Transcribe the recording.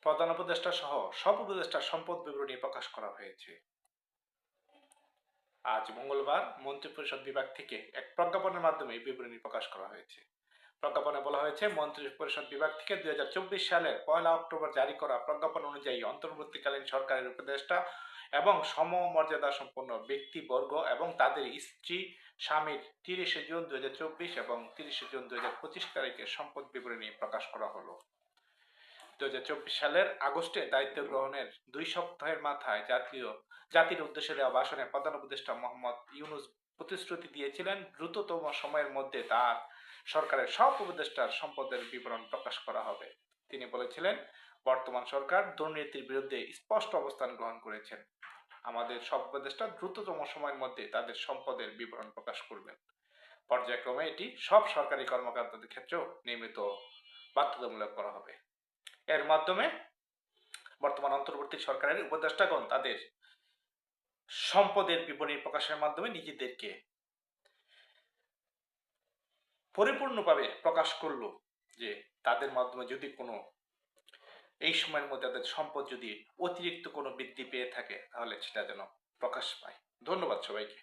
প্রধান উপদেষ্টা সহ সব উপদেষ্টার সম্পদ বিবরণী প্রকাশ করা হয়েছে। আজ মঙ্গলবার মন্ত্রিপরিষদ বিভাগ থেকে এক প্রজ্ঞাপনের মাধ্যমে এই বিবরণী প্রকাশ করা হয়েছে। প্রজ্ঞাপনে বলা হয়েছে, মন্ত্রিপরিষদ বিভাগ থেকে 2024 সালের 1 অক্টোবর জারি করা প্রজ্ঞাপন অনুযায়ী অন্তর্বর্তীকালীন সরকারের উপদেষ্টা এবং সমমর্যাদা সম্পন্ন ব্যক্তিবর্গ এবং তাদের স্ত্রী স্বামীর 30 জুন 2024 এবং 30 জুন 2025 তারিখে সম্পদ বিবরণী প্রকাশ করা হলো। 2024 সালের আগস্টে দায়িত্ব গ্রহণের 2 সপ্তাহের মাথায় জাতির উদ্দেশ্যে দেওয়া ভাষণে প্রধান উপদেষ্টা মোহাম্মদ ইউনূস প্রতিশ্রুতি দিয়েছিলেন দ্রুততম সময়ের মধ্যে তার সরকারের সব উপদেষ্টার সম্পদের বিবরণ প্রকাশ করা হবে। তিনি বলেছিলেন, বর্তমান সরকার দুর্নীতির বিরুদ্ধে স্পষ্ট অবস্থান গ্রহণ করেছেন। আমাদের সব উপদেষ্টা দ্রুততম সময়ের মধ্যে তাদের সম্পদের বিবরণ প্রকাশ করবেন। পর্যায়ক্রমে এটি সব সরকারি কর্মকর্তাদের ক্ষেত্রেও নিয়মিত বাধ্যতামূলক করা হবে। এর মাধ্যমে বর্তমান অন্তর্বর্তী সরকারের উপদেষ্টাগণ তাদের সম্পদের বিবরণী প্রকাশের মাধ্যমে নিজেদেরকে পরিপূর্ণভাবে প্রকাশ করলো যে তাদের মাধ্যমে যদি কোনো এই সময়ের মধ্যে তাদের সম্পদ যদি অতিরিক্ত কোনো বৃদ্ধি পেয়ে থাকে তাহলে সেটা যেন প্রকাশ পায়। ধন্যবাদ সবাইকে।